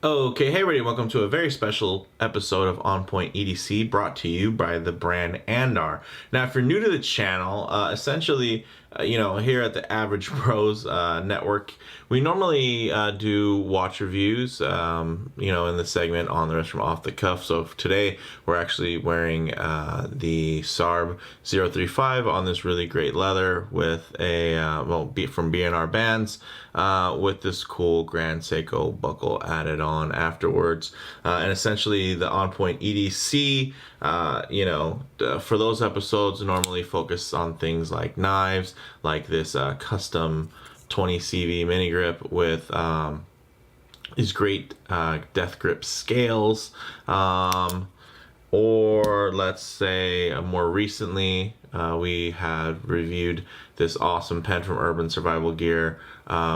Okay, hey everybody, welcome to a very special episode of On Point EDC brought to you by the brand Andar. Now, if you're new to the channel, essentially, here at the Average Bros Network, we normally do watch reviews, in the segment on the rest from Off the Cuff. So today, we're actually wearing the SARB 035 on this really great leather with from B&R Bands, with this cool Grand Seiko buckle added on afterwards. And essentially the On Point EDC, for those episodes normally focus on things like knives, like this custom 20 CV mini grip with these great death grip scales. Or let's say more recently, we have reviewed this awesome pen from Urban Survival Gear,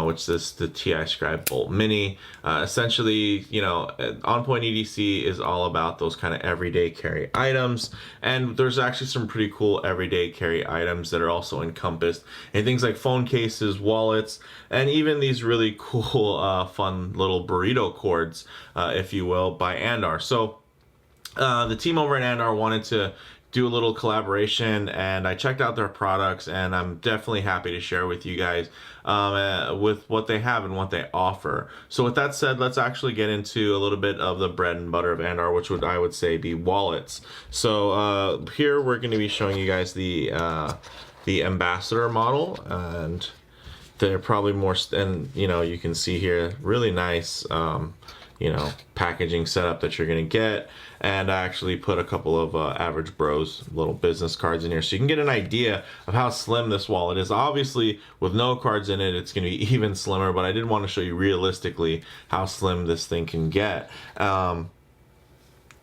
which is the TI Scribe Bolt Mini. Essentially, On Point EDC is all about those kind of everyday carry items, and there's actually some pretty cool everyday carry items that are also encompassed in things like phone cases, wallets, and even these really cool, fun little burrito cords, if you will, by Andar. So the team over at Andar wanted to do a little collaboration, and I checked out their products, and I'm definitely happy to share with you guys with what they have and what they offer. So with that said, let's actually get into a little bit of the bread and butter of Andar, which I would say be wallets. So here we're going to be showing you guys the Ambassador model, and they're probably more, and you can see here really nice packaging setup that you're going to get. And I actually put a couple of Average Bros little business cards in here so you can get an idea of how slim this wallet is. Obviously, with no cards in it, it's going to be even slimmer, but I did want to show you realistically how slim this thing can get.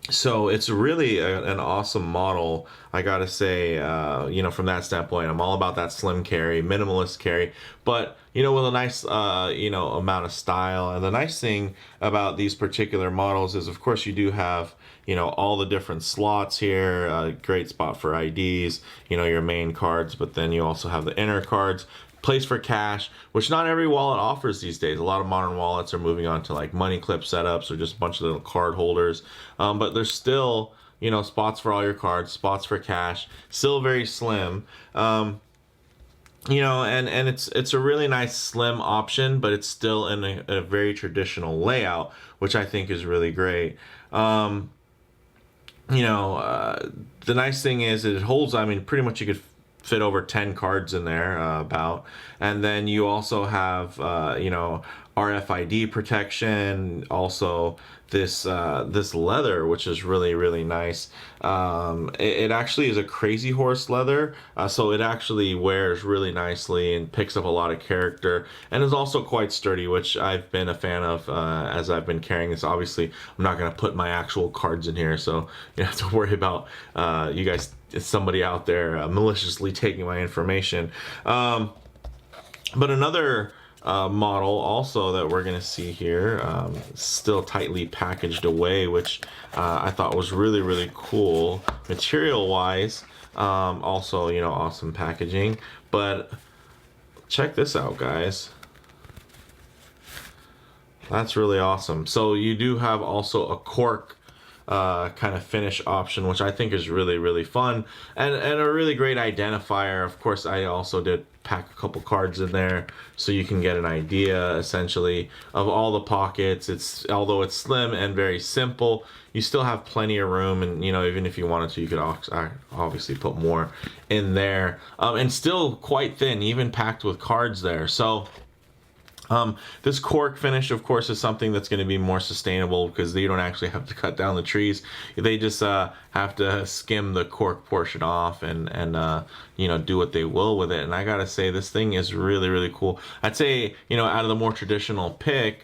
So it's really an awesome model, I gotta say. From that standpoint, I'm all about that slim carry, minimalist carry, but with a nice amount of style. And the nice thing about these particular models is, of course, you do have all the different slots here. Great spot for IDs, your main cards, but then you also have the inner cards, place for cash, which not every wallet offers these days. A lot of modern wallets are moving on to like money clip setups or just a bunch of little card holders, but there's still spots for all your cards, spots for cash, still very slim. And it's a really nice slim option, but it's still in a very traditional layout, which I think is really great. The nice thing is it holds, pretty much you could fit over 10 cards in there, about. And then you also have RFID protection, also this leather, which is really, really nice. It actually is a Crazy Horse leather, so it actually wears really nicely and picks up a lot of character, and is also quite sturdy, which I've been a fan of as I've been carrying this. Obviously, I'm not going to put my actual cards in here, so you don't have to worry about you guys, somebody out there maliciously taking my information. But another model also that we're going to see here, still tightly packaged away, which I thought was really, really cool material wise. Also, awesome packaging. But check this out, guys. That's really awesome. So you do have also a cork kind of finish option, which I think is really, really fun, and a really great identifier. Of course, I also did pack a couple cards in there so you can get an idea essentially of all the pockets. Although it's slim and very simple, you still have plenty of room, and even if you wanted to, you could obviously put more in there, and still quite thin, even packed with cards there. So this cork finish, of course, is something that's going to be more sustainable because you don't actually have to cut down the trees. They just have to skim the cork portion off and do what they will with it. And I gotta say, this thing is really, really cool. I'd say, out of the more traditional pick,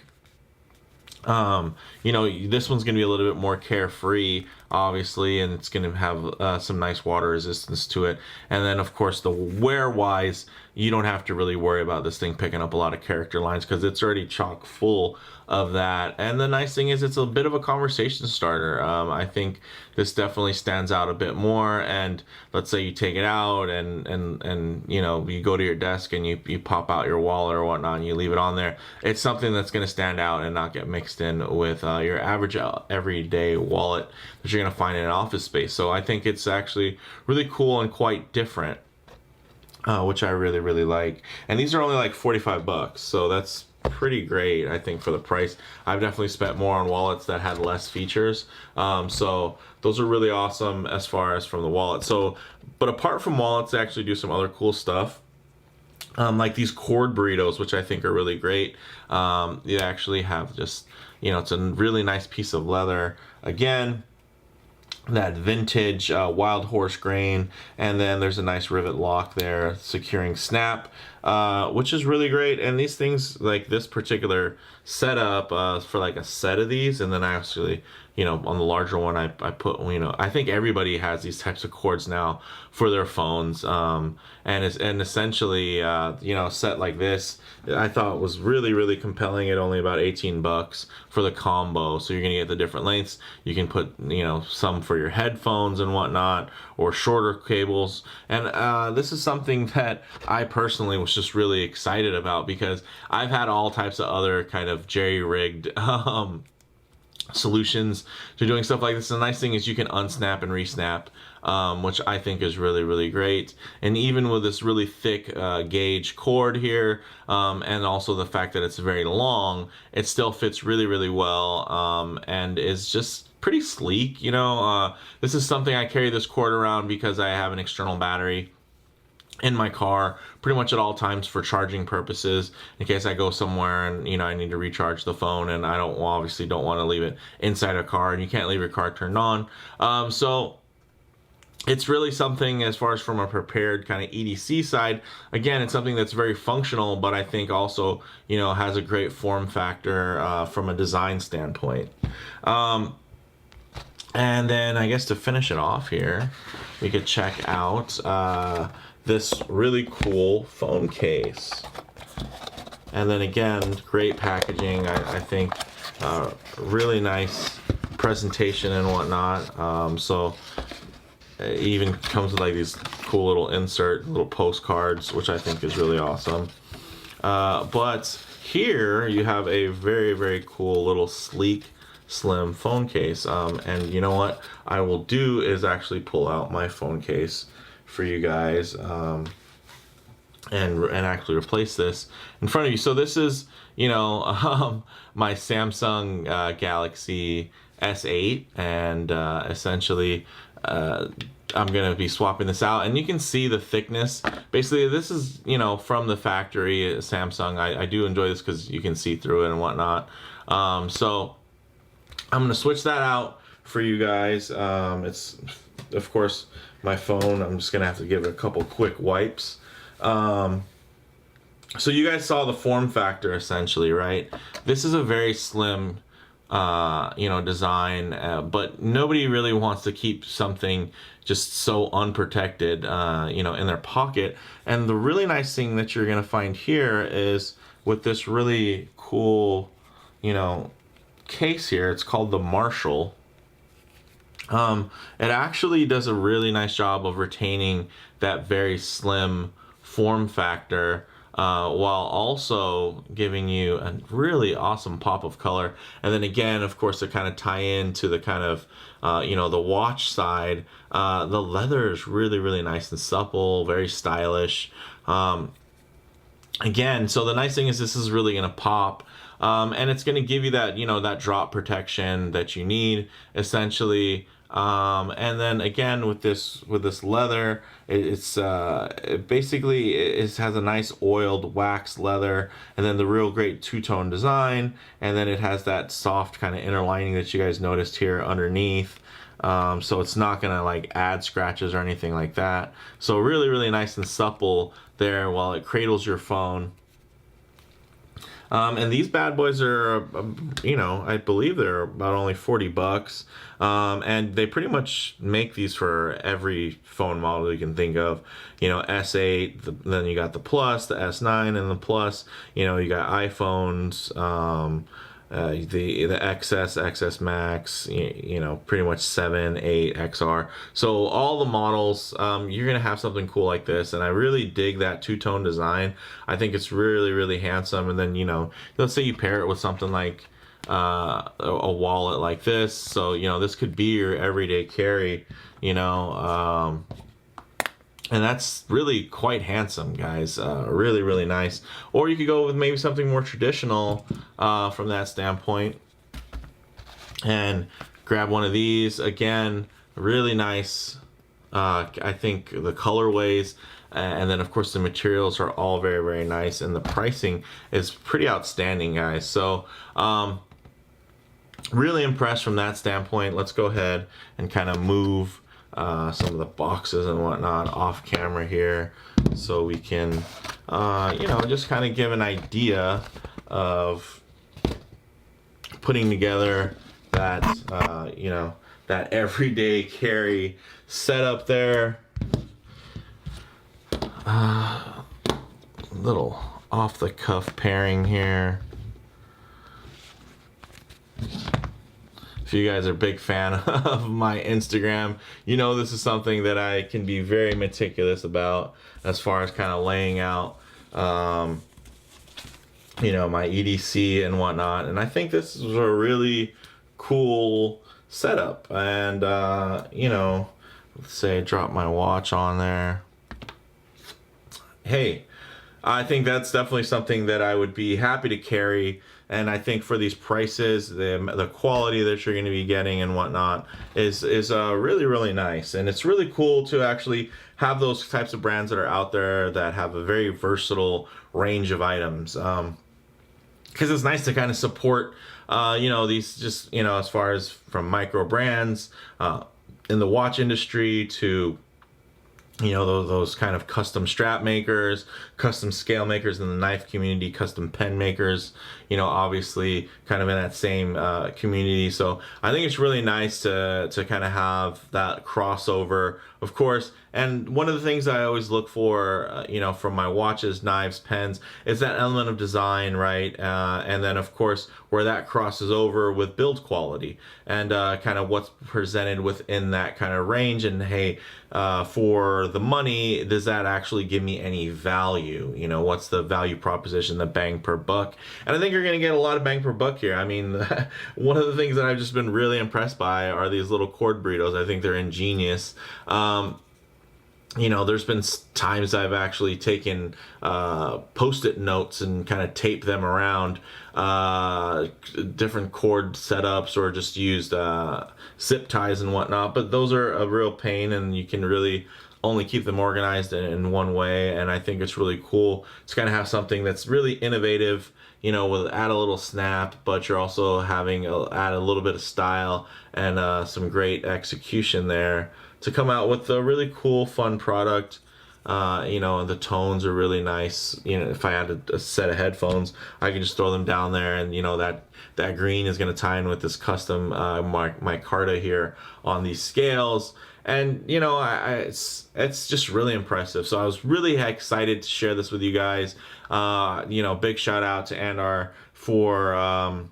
this one's going to be a little bit more carefree, obviously, and it's going to have some nice water resistance to it. And then, of course, the wear-wise, you don't have to really worry about this thing picking up a lot of character lines because it's already chock full of that. And the nice thing is it's a bit of a conversation starter. I think this definitely stands out a bit more. And let's say you take it out and you know, you go to your desk and you pop out your wallet or whatnot and you leave it on there. It's something that's going to stand out and not get mixed in with your average everyday wallet that you're going to find in an office space. So I think it's actually really cool and quite different, which I really, really like. And these are only like 45 bucks. So that's pretty great, I think, for the price. I've definitely spent more on wallets that had less features. So those are really awesome as far as from the wallet. So, but apart from wallets, they actually do some other cool stuff. Like these cord burritos, which I think are really great. You actually have just, you know, it's a really nice piece of leather. Again, that vintage wild horse grain, and then there's a nice rivet lock there securing snap, which is really great. And these things, like this particular setup, for like a set of these, and then I actually, you know, on the larger one I put, you know, I think everybody has these types of cords now for their phones, and essentially, you know, a set like this I thought was really, really compelling at only about 18 bucks for the combo. So you're gonna get the different lengths. You can put, you know, some for your headphones and whatnot, or shorter cables. And this is something that I personally was just really excited about, because I've had all types of other kind of jerry-rigged solutions to doing stuff like this. And the nice thing is you can unsnap and resnap, which I think is really, really great. And even with this really thick gauge cord here, and also the fact that it's very long, it still fits really, really well, and is just pretty sleek. You know, this is something I carry this cord around because I have an external battery in my car pretty much at all times for charging purposes, in case I go somewhere and, you know, I need to recharge the phone, and I obviously don't want to leave it inside a car, and you can't leave your car turned on. So it's really something, as far as from a prepared kind of EDC side, again, it's something that's very functional, but I think also, you know, has a great form factor from a design standpoint. And then I guess to finish it off here, we could check out this really cool phone case. And then again, great packaging. I think really nice presentation and whatnot. So it even comes with like these cool little little postcards, which I think is really awesome. But here you have a very, very cool little sleek, slim phone case. And you know what I will do is actually pull out my phone case for you guys, and actually replace this in front of you. So this is, you know, my Samsung Galaxy S8, and essentially I'm gonna be swapping this out, and you can see the thickness. Basically, this is, you know, from the factory Samsung. I do enjoy this because you can see through it and whatnot. So I'm gonna switch that out for you guys. It's, of course, my phone. I'm just gonna have to give it a couple quick wipes. So you guys saw the form factor essentially, right? This is a very slim, you know, design, but nobody really wants to keep something just so unprotected, you know, in their pocket. And the really nice thing that you're gonna find here is with this really cool, you know, case here. It's called the Marshal. It actually does a really nice job of retaining that very slim form factor, while also giving you a really awesome pop of color. And then again, of course, to kind of tie into the kind of, you know, the watch side, the leather is really, really nice and supple, very stylish. Again, so the nice thing is this is really going to pop. And it's going to give you that, you know, that drop protection that you need, essentially. And then again, with this leather, it basically has a nice oiled wax leather, and then the real great two-tone design, and then it has that soft kind of inner lining that you guys noticed here underneath. So it's not gonna like add scratches or anything like that. So really, really nice and supple there while it cradles your phone. And these bad boys are, I believe they're about only $40. And they pretty much make these for every phone model you can think of. S8, then you got the Plus, the S9 and the Plus. You got iPhones, the XS, XS Max, pretty much 7, 8, XR. So all the models, you're gonna have something cool like this, and I really dig that two-tone design. I think it's really, really handsome. And then let's say you pair it with something like a wallet like this. So this could be your everyday carry. And that's really quite handsome, guys. Really, really nice. Or you could go with maybe something more traditional from that standpoint and grab one of these. Again, really nice. I think the colorways and then of course the materials are all very, very nice, and the pricing is pretty outstanding, guys. So really impressed from that standpoint. Let's go ahead and kind of move some of the boxes and whatnot off camera here, so we can just kind of give an idea of putting together that that everyday carry setup there. Little off the cuff pairing here. If you guys are a big fan of my Instagram, this is something that I can be very meticulous about as far as kind of laying out, my EDC and whatnot. And I think this is a really cool setup. And, let's say I drop my watch on there. Hey, I think that's definitely something that I would be happy to carry. And I think for these prices, the quality that you're going to be getting and whatnot is really, really nice. And it's really cool to actually have those types of brands that are out there that have a very versatile range of items. Because it's nice to kind of support, these just, as far as from micro brands in the watch industry to those kind of custom strap makers, custom scale makers in the knife community, custom pen makers, obviously kind of in that same community. So I think it's really nice to kind of have that crossover, of course. And one of the things I always look for, from my watches, knives, pens, is that element of design, right? And then, of course, where that crosses over with build quality and kind of what's presented within that kind of range. And hey, for the money, does that actually give me any value? What's the value proposition, the bang per buck? And I think you're going to get a lot of bang per buck here. I mean, one of the things that I've just been really impressed by are these little cord burritos. I think they're ingenious. There's been times I've actually taken Post-it notes and kind of taped them around different cord setups, or just used zip ties and whatnot. But those are a real pain, and you can really only keep them organized in one way. And I think it's really cool to kind of have something that's really innovative, with add a little snap, but you're also having add a little bit of style and some great execution there to come out with a really cool, fun product. And the tones are really nice. If I had a set of headphones, I can just throw them down there, and that green is going to tie in with this custom micarta here on these scales. And it's just really impressive. So I was really excited to share this with you guys. Big shout out to Andar for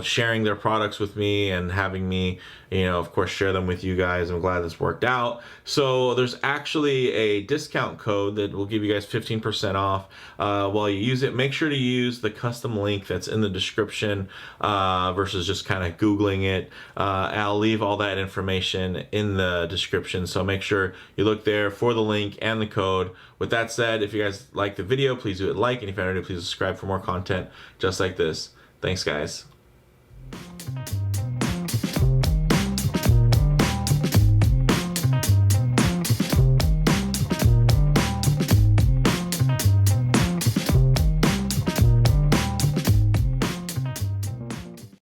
sharing their products with me and having me, of course, share them with you guys. I'm glad this worked out. So there's actually a discount code that will give you guys 15% off while you use it. Make sure to use the custom link that's in the description versus just kind of Googling it. I'll leave all that information in the description. So make sure you look there for the link and the code. With that said, if you guys like the video, please do it like. And if you're not already, please subscribe for more content just like this. Thanks, guys.